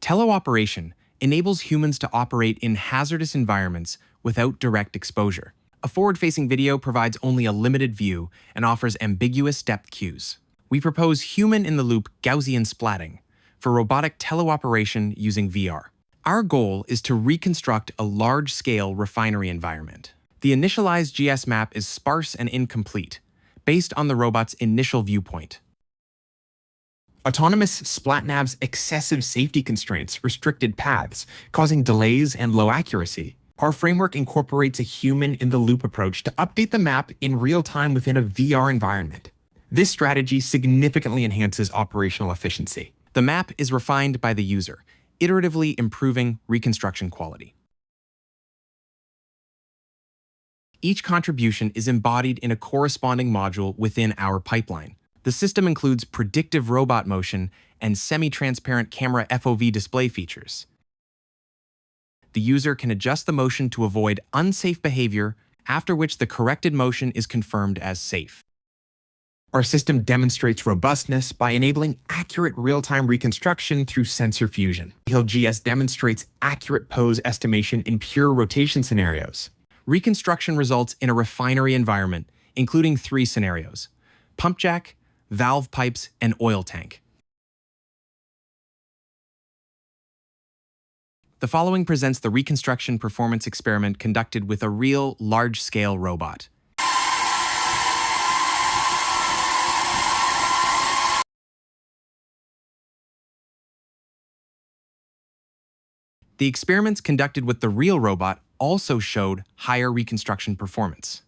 Teleoperation enables humans to operate in hazardous environments without direct exposure. A forward-facing video provides only a limited view and offers ambiguous depth cues. We propose Human-in-the-Loop Gaussian Splatting for robotic teleoperation using VR. Our goal is to reconstruct a large-scale refinery environment. The initialized GS map is sparse and incomplete, based on the robot's initial viewpoint. Autonomous SplatNav's excessive safety constraints restricted paths, causing delays and low accuracy. Our framework incorporates a human-in-the-loop approach to update the map in real time within a VR environment. This strategy significantly enhances operational efficiency. The map is refined by the user, iteratively improving reconstruction quality. Each contribution is embodied in a corresponding module within our pipeline. The system includes predictive robot motion and semi-transparent camera FOV display features. The user can adjust the motion to avoid unsafe behavior, after which the corrected motion is confirmed as safe. Our system demonstrates robustness by enabling accurate real-time reconstruction through sensor fusion. HIL-GS demonstrates accurate pose estimation in pure rotation scenarios. Reconstruction results in a refinery environment, including 3 scenarios: pump jack, valve pipes, and oil tank. The following presents the reconstruction performance experiment conducted with a real, large-scale robot. The experiments conducted with the real robot also showed higher reconstruction performance.